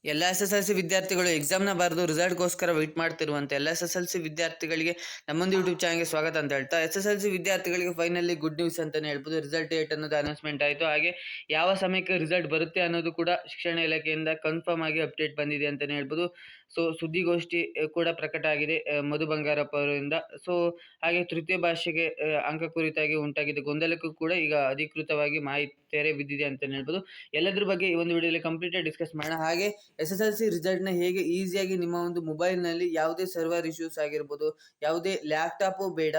ಎಲ್ಲ ಎಸ್-ಎಸ್-ಎಲ್-ಸಿ ವಿದ್ಯಾರ್ಥಿಗಳು ಎಕ್ಸಾಮ್ನ ಬರೆದು ರಿಸಲ್ಟ್‌ಗೋಸ್ಕರ ವೇಟ್ ಮಾಡ್ತಿರುವಂತೆ ಎಲ್ಲ ಎಸ್-ಎಸ್-ಎಲ್-ಸಿ ವಿದ್ಯಾರ್ಥಿಗಳಿಗೆ ನಮ್ಮೊಂದು ಯೂಟ್ಯೂಬ್ ಚಾನಲ್‌ಗೆ ಸ್ವಾಗತ ಅಂತ ಹೇಳ್ತಾ, ಎಸ್-ಎಸ್-ಎಲ್-ಸಿ ವಿದ್ಯಾರ್ಥಿಗಳಿಗೆ ಫೈನಲಿ ಗುಡ್ ನ್ಯೂಸ್ ಅಂತಾನೆ ಹೇಳ್ಬೋದು. ರಿಸಲ್ಟ್ ಡೇಟ್ ಅನ್ನೋದು ಅನೌನ್ಸ್‌ಮೆಂಟ್ ಆಯಿತು. ಹಾಗೆ ಯಾವ ಸಮಯಕ್ಕೆ ರಿಸಲ್ಟ್ ಬರುತ್ತೆ ಅನ್ನೋದು ಕೂಡ ಶಿಕ್ಷಣ ಇಲಾಖೆಯಿಂದ ಕನ್ಫರ್ಮ್ ಆಗಿ ಅಪ್ಡೇಟ್ ಬಂದಿದೆ ಅಂತಾನೆ ಹೇಳ್ಬೋದು. ಸೊ ಸುದ್ದಿಗೋಷ್ಠಿ ಕೂಡ ಪ್ರಕಟ ಆಗಿದೆ ಮಧು ಬಂಗಾರಪ್ಪ ಅವರಿಂದ. ಸೊ ಹಾಗೆ ತೃತೀಯ ಭಾಷೆಗೆ ಅಂಕ ಕುರಿತಾಗಿ ಉಂಟಾಗಿದ್ದ ಗೊಂದಲಕ್ಕೂ ಕೂಡ ಈಗ ಅಧಿಕೃತವಾಗಿ ಮಾಹಿತಿ ತೆರೆ ಬಿದ್ದಿದೆ ಅಂತಾನೆ ಹೇಳ್ಬೋದು. ಎಲ್ಲದ್ರ ಬಗ್ಗೆ ಈ ಒಂದು ವಿಡಿಯೋದಲ್ಲಿ ಕಂಪ್ಲೀಟಾಗಿ ಡಿಸ್ಕಸ್ ಮಾಡೋಣ. ಹಾಗೆ ಎಸ್-ಎಸ್-ಎಲ್-ಸಿ ರಿಸಲ್ಟ್‌ನ ಹೇಗೆ ಈಸಿಯಾಗಿ ನಿಮ್ಮ ಒಂದು ಮೊಬೈಲ್‌ನಲ್ಲಿ ಯಾವುದೇ ಸರ್ವರ್ ಇಶ್ಯೂಸ್ ಆಗಿರ್ಬೋದು, ಯಾವುದೇ ಲ್ಯಾಪ್‌ಟಾಪು ಬೇಡ,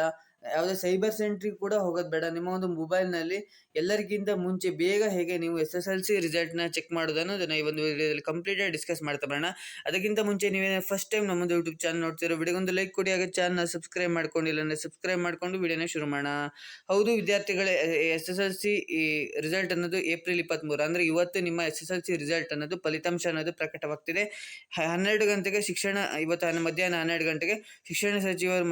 ಯಾವುದೇ ಸೈಬರ್ ಸೆಂಟ್ರಿಗೆ ಕೂಡ ಹೋಗೋದು ಬೇಡ. ನಿಮ್ಮ ಒಂದು ಮೊಬೈಲ್‌ನಲ್ಲಿ ಎಲ್ಲರಿಗಿಂತ ಮುಂಚೆ ಬೇಗ ಹೇಗೆ ನೀವು ಎಸ್-ಎಸ್-ಎಲ್-ಸಿ ರಿಸಲ್ಟ್‌ನ ಚೆಕ್ ಮಾಡೋದು ಅನ್ನೋದನ್ನ ಈ ಒಂದು ವಿಡಿಯೋದಲ್ಲಿ ಕಂಪ್ಲೀಟಾಗಿ ಡಿಸ್ಕಸ್ ಮಾಡ್ತಾ ಬರೋಣ. ಅದಕ್ಕಿಂತ ಮುಂಚೆ ನೀವೇನೇ ಫಸ್ಟ್ ಟೈಮ್ ನಮ್ಮದು ಯೂಟ್ಯೂಬ್ ಚಾನಲ್ ನೋಡ್ತಿರೋ ವಿಡಿಯೋಗೊಂದು ಲೈಕ್ ಕೊಡಿ, ಹಾಗೆ ಚಾನಲ್‌ನ ಸಬ್ಸ್ಕ್ರೈಬ್ ಮಾಡ್ಕೊಂಡಿಲ್ಲ ಅಂದರೆ ಸಬ್ಸ್ಕ್ರೈಬ್ ಮಾಡ್ಕೊಂಡು ವಿಡಿಯೋನ ಶುರು ಮಾಡೋಣ. ಹೌದು ವಿದ್ಯಾರ್ಥಿಗಳೇ, ಎಸ್-ಎಸ್-ಎಲ್-ಸಿ ಈ ರಿಸಲ್ಟ್ ಅನ್ನೋದು ಏಪ್ರಿಲ್ 23 ಅಂದರೆ ಇವತ್ತು ನಿಮ್ಮ ಎಸ್-ಎಸ್-ಎಲ್-ಸಿ ರಿಸಲ್ಟ್ ಅನ್ನೋದು ಫಲಿತಾಂಶ ಅನ್ನೋದು ಪ್ರಕಟವಾಗ್ತಿದೆ. 12 ಗಂಟೆಗೆ ಇವತ್ತು ಮಧ್ಯಾಹ್ನ 12 ಗಂಟೆಗೆ ಶಿಕ್ಷಣ ಸಚಿವರು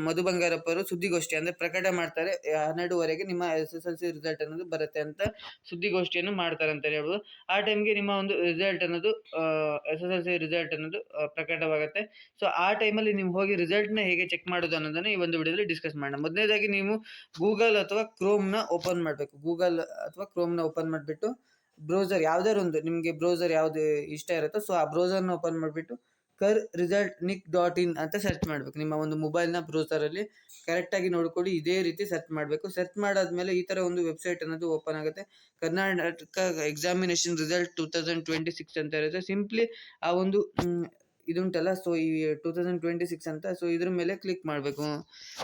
ಮಧು ಬಂಗಾರಪ್ಪ ಅವರು ಸುದ್ದಿಗೋಷ್ಠಿ ಅಂದರೆ ಪ್ರಕಟ ಮಾಡ್ತಾರೆ. 12ವರೆಗೆ ನಿಮ್ಮ ಎಸ್-ಎಸ್-ಎಲ್-ಸಿ ರಿಸಲ್ಟ್ ಅನ್ನೋದು ಬರುತ್ತೆ ಅಂತ ಸುದ್ದಿಗೋಷ್ಠಿಯನ್ನು ಮಾಡ್ತಾರೆ ಅಂತ ಹೇಳ್ಬೋದು. ಆ ಟೈಮ್ಗೆ ನಿಮ್ಮ ಒಂದು ರಿಸಲ್ಟ್ ಅನ್ನೋದು ಎಸ್-ಎಸ್-ಎಲ್-ಸಿ ರಿಸಲ್ಟ್ ಅನ್ನೋದು ಪ್ರಕಟವಾಗುತ್ತೆ. ಸೊ ಆ ಟೈಮಲ್ಲಿ ನೀವು ಹೋಗಿ ರಿಸಲ್ಟ್‌ನ ಹೇಗೆ ಚೆಕ್ ಮಾಡೋದು ಅನ್ನೋದನ್ನು ಈ ಒಂದು ವಿಡಿಯೋದಲ್ಲಿ ಡಿಸ್ಕಸ್ ಮಾಡೋಣ. ಮೊದಲನೇದಾಗಿ ನೀವು ಗೂಗಲ್ ಅಥವಾ ಕ್ರೋಮ್‌ನ ಓಪನ್ ಮಾಡಬೇಕು. ಗೂಗಲ್ ಅಥವಾ ಕ್ರೋಮ್‌ನ ಓಪನ್ ಮಾಡಿಬಿಟ್ಟು ಬ್ರೌಸರ್ ಯಾವ್ದಾದ್ರು ಒಂದು ನಿಮಗೆ ಬ್ರೌಸರ್ ಯಾವ್ದು ಇಷ್ಟ ಇರುತ್ತೋ ಸೊ ಆ ಬ್ರೌಸರ್‌ನ ಓಪನ್ ಮಾಡಿಬಿಟ್ಟು KarResultNick.in ಅಂತ ಸರ್ಚ್ ಮಾಡಬೇಕು. ನಿಮ್ಮ ಒಂದು ಮೊಬೈಲ್‌ನ ಬ್ರೌಸರಲ್ಲಿ ಕರೆಕ್ಟಾಗಿ ನೋಡ್ಕೊಳ್ಳಿ. ಇದೇ ರೀತಿ ಸರ್ಚ್ ಮಾಡಬೇಕು. ಸರ್ಚ್ ಮಾಡಾದ್ಮೇಲೆ ಈ ಥರ ಒಂದು ವೆಬ್ಸೈಟ್ ಅನ್ನೋದು ಓಪನ್ ಆಗುತ್ತೆ. ಕರ್ನಾಟಕ ಎಕ್ಸಾಮಿನೇಷನ್ ರಿಸಲ್ಟ್ 2026 ಅಂತ ಇರುತ್ತೆ. ಸಿಂಪ್ಲಿ ಆ ಒಂದು ಇದುಂಟಲ್ಲ, ಸೊ ಈ 2026 ಅಂತ, ಸೊ ಇದ್ರ ಮೇಲೆ ಕ್ಲಿಕ್ ಮಾಡಬೇಕು.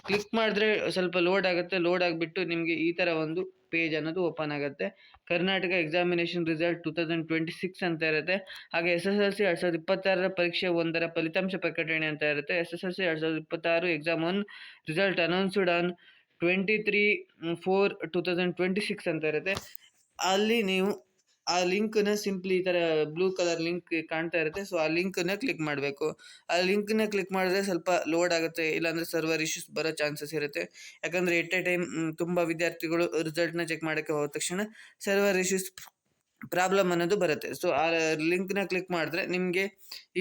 ಕ್ಲಿಕ್ ಮಾಡಿದ್ರೆ ಸ್ವಲ್ಪ ಲೋಡ್ ಆಗುತ್ತೆ. ಲೋಡ್ ಆಗಿಬಿಟ್ಟು ನಿಮಗೆ ಈ ಥರ ಒಂದು ಪೇಜ್ ಅನ್ನೋದು ಓಪನ್ ಆಗುತ್ತೆ. ಕರ್ನಾಟಕ ಎಕ್ಸಾಮಿನೇಷನ್ ರಿಸಲ್ಟ್ 2026 ಅಂತ ಇರುತ್ತೆ. ಹಾಗೆ ಎಸ್-ಎಸ್-ಎಲ್-ಸಿ 2026 ಪರೀಕ್ಷೆ 1ರ ಫಲಿತಾಂಶ ಪ್ರಕಟಣೆ ಅಂತ ಇರುತ್ತೆ. S-S-L-C 2026 exam 1 result announced on 23/4/2026 ಅಂತ ಇರುತ್ತೆ. ಅಲ್ಲಿ ನೀವು ಆ ಲಿಂಕ್‌ನ ಸಿಂಪ್ಲಿ ಈ ಥರ ಬ್ಲೂ ಕಲರ್ ಲಿಂಕ್ ಕಾಣ್ತಾ ಇರುತ್ತೆ. ಸೊ ಆ ಲಿಂಕ್‌ನ ಕ್ಲಿಕ್ ಮಾಡಬೇಕು. ಆ ಲಿಂಕ್‌ನ ಕ್ಲಿಕ್ ಮಾಡಿದ್ರೆ ಸ್ವಲ್ಪ ಲೋಡ್ ಆಗುತ್ತೆ, ಇಲ್ಲಾಂದರೆ ಸರ್ವರ್ ಇಶ್ಯೂಸ್ ಬರೋ ಚಾನ್ಸಸ್ ಇರುತ್ತೆ. ಯಾಕಂದರೆ ಎಟ್ ಎ ಟೈಮ್ ತುಂಬ ವಿದ್ಯಾರ್ಥಿಗಳು ರಿಸಲ್ಟ್‌ನ ಚೆಕ್ ಮಾಡೋಕ್ಕೆ ಹೋದ ತಕ್ಷಣ ಸರ್ವರ್ ಇಶ್ಯೂಸ್ ಪ್ರಾಬ್ಲಮ್ ಅನ್ನೋದು ಬರುತ್ತೆ. ಸೊ ಆ ಲಿಂಕ್‌ನ ಕ್ಲಿಕ್ ಮಾಡಿದ್ರೆ ನಿಮಗೆ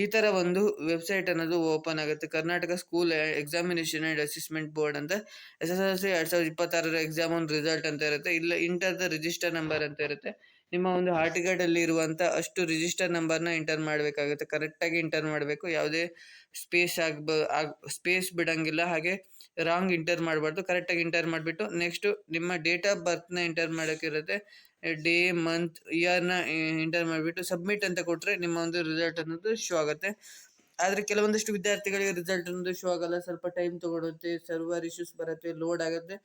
ಈ ಥರ ಒಂದು ವೆಬ್ಸೈಟ್ ಅನ್ನೋದು ಓಪನ್ ಆಗುತ್ತೆ. Karnataka school examination and assessment board ಅಂತ ಎಸ್-ಎಸ್-ಎಲ್-ಸಿ 2026 ಎಕ್ಸಾಮ್ 1 ರಿಸಲ್ಟ್ ಅಂತ ಇರುತ್ತೆ. ಇಲ್ಲ ಇಂಟರ್ ದ ರಿಜಿಸ್ಟರ್ ನಂಬರ್ ಅಂತ ಇರುತ್ತೆ. ನಿಮ್ಮ ಒಂದು ಹಾಲ್ ಟಿಕೆಟಲ್ಲಿ ಇರುವಂಥ ಅಷ್ಟು ರಿಜಿಸ್ಟರ್ ನಂಬರ್ನ ಎಂಟರ್ ಮಾಡಬೇಕಾಗುತ್ತೆ. ಕರೆಕ್ಟಾಗಿ ಎಂಟರ್ ಮಾಡಬೇಕು. ಯಾವುದೇ ಸ್ಪೇಸ್ ಬಿಡೋಂಗಿಲ್ಲ, ಹಾಗೆ ರಾಂಗ್ ಎಂಟರ್ ಮಾಡಬಾರ್ದು. ಕರೆಕ್ಟಾಗಿ ಎಂಟರ್ ಮಾಡಿಬಿಟ್ಟು ನೆಕ್ಸ್ಟು ನಿಮ್ಮ ಡೇಟ್ ಆಫ್ ಬರ್ತ್ನ ಎಂಟರ್ ಮಾಡೋಕ್ಕಿರುತ್ತೆ. ಡೇ, ಮಂತ್, ಇಯರ್ನ ಎಂಟರ್ ಮಾಡಿಬಿಟ್ಟು ಸಬ್ಮಿಟ್ ಅಂತ ಕೊಟ್ಟರೆ ನಿಮ್ಮ ಒಂದು ರಿಸಲ್ಟ್ ಅನ್ನೋದು ಶೋ ಆಗುತ್ತೆ. ಆದರೆ ಕೆಲವೊಂದಿಷ್ಟು ವಿದ್ಯಾರ್ಥಿಗಳಿಗೆ ರಿಸಲ್ಟ್ ಅನ್ನೋದು ಶೋ ಆಗಲ್ಲ. ಸ್ವಲ್ಪ ಟೈಮ್ ತೊಗೊಳುತ್ತೆ, ಸರ್ವರ್ ಇಶ್ಯೂಸ್ ಬರುತ್ತೆ, ಲೋಡ್ ಆಗುತ್ತೆ.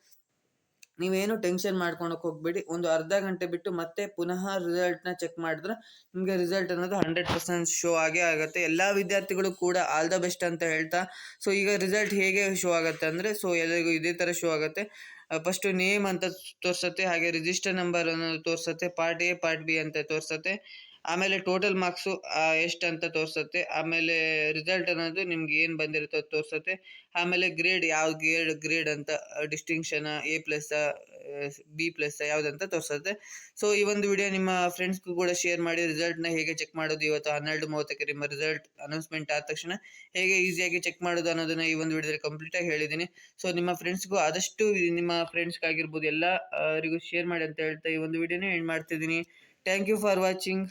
ನೀವೇನು ಟೆನ್ಷನ್ ಮಾಡ್ಕೊಳಕ್ಕೆ ಹೋಗಬೇಡಿ. ಒಂದು ಅರ್ಧ ಗಂಟೆ ಬಿಟ್ಟು ಮತ್ತೆ ಪುನಃ ರಿಸಲ್ಟ್‌ನ ಚೆಕ್ ಮಾಡಿದ್ರೆ ನಿಮಗೆ ರಿಸಲ್ಟ್ ಅನ್ನೋದು 100% ಶೋ ಆಗೇ ಆಗುತ್ತೆ. ಎಲ್ಲ ವಿದ್ಯಾರ್ಥಿಗಳು ಕೂಡ ಆಲ್ ದ ಬೆಸ್ಟ್ ಅಂತ ಹೇಳ್ತಾ, ಸೊ ಈಗ ರಿಸಲ್ಟ್ ಹೇಗೆ ಶೋ ಆಗುತ್ತೆ ಅಂದರೆ, ಸೊ ಎಲ್ಲರಿಗೂ ಇದೇ ಥರ ಶೋ ಆಗುತ್ತೆ. ಫಸ್ಟು ನೇಮ್ ಅಂತ ತೋರಿಸುತ್ತೆ, ಹಾಗೆ ರಿಜಿಸ್ಟರ್ ನಂಬರ್ ಅನ್ನೋದು ತೋರಿಸುತ್ತೆ, ಪಾರ್ಟ್ ಎ ಪಾರ್ಟ್ ಬಿ ಅಂತ ತೋರಿಸುತ್ತೆ. ಆಮೇಲೆ ಟೋಟಲ್ ಮಾರ್ಕ್ಸು ಎಷ್ಟು ಅಂತ ತೋರಿಸುತ್ತೆ. ಆಮೇಲೆ ರಿಸಲ್ಟ್ ಅನ್ನೋದು ನಿಮ್ಗೆ ಏನು ಬಂದಿರುತ್ತೋ ಅದು ತೋರಿಸುತ್ತೆ. ಆಮೇಲೆ ಗ್ರೇಡ್ ಯಾವ ಗ್ರೇಡ್ ಅಂತ ಡಿಸ್ಟಿಂಕ್ಷನ್ A+, B+, ಯಾವುದಂತ ತೋರಿಸುತ್ತೆ. ಸೊ ಈ ಒಂದು ವಿಡಿಯೋ ನಿಮ್ಮ ಫ್ರೆಂಡ್ಸ್ಗೂ ಕೂಡ ಶೇರ್ ಮಾಡಿ. ರಿಸಲ್ಟ್‌ನ ಹೇಗೆ ಚೆಕ್ ಮಾಡೋದು, ಇವತ್ತು 12:30ಕ್ಕೆ ನಿಮ್ಮ ರಿಸಲ್ಟ್ ಅನೌನ್ಸ್ಮೆಂಟ್ ಆದ ತಕ್ಷಣ ಹೇಗೆ ಈಸಿಯಾಗಿ ಚೆಕ್ ಮಾಡೋದು ಅನ್ನೋದನ್ನು ಈ ಒಂದು ವಿಡಿಯೋದಲ್ಲಿ ಕಂಪ್ಲೀಟಾಗಿ ಹೇಳಿದ್ದೀನಿ. ಸೊ ನಿಮ್ಮ ಫ್ರೆಂಡ್ಸ್ಗೂ ಆದಷ್ಟು ನಿಮ್ಮ ಫ್ರೆಂಡ್ಸ್ಗಾಗಿರ್ಬೋದು ಎಲ್ಲ ಅವರಿಗೂ ಶೇರ್ ಮಾಡಿ ಅಂತ ಹೇಳ್ತಾ ಈ ಒಂದು ವಿಡಿಯೋನ ಎಂಡ್ ಮಾಡ್ತಿದ್ದೀನಿ. Thank you for watching.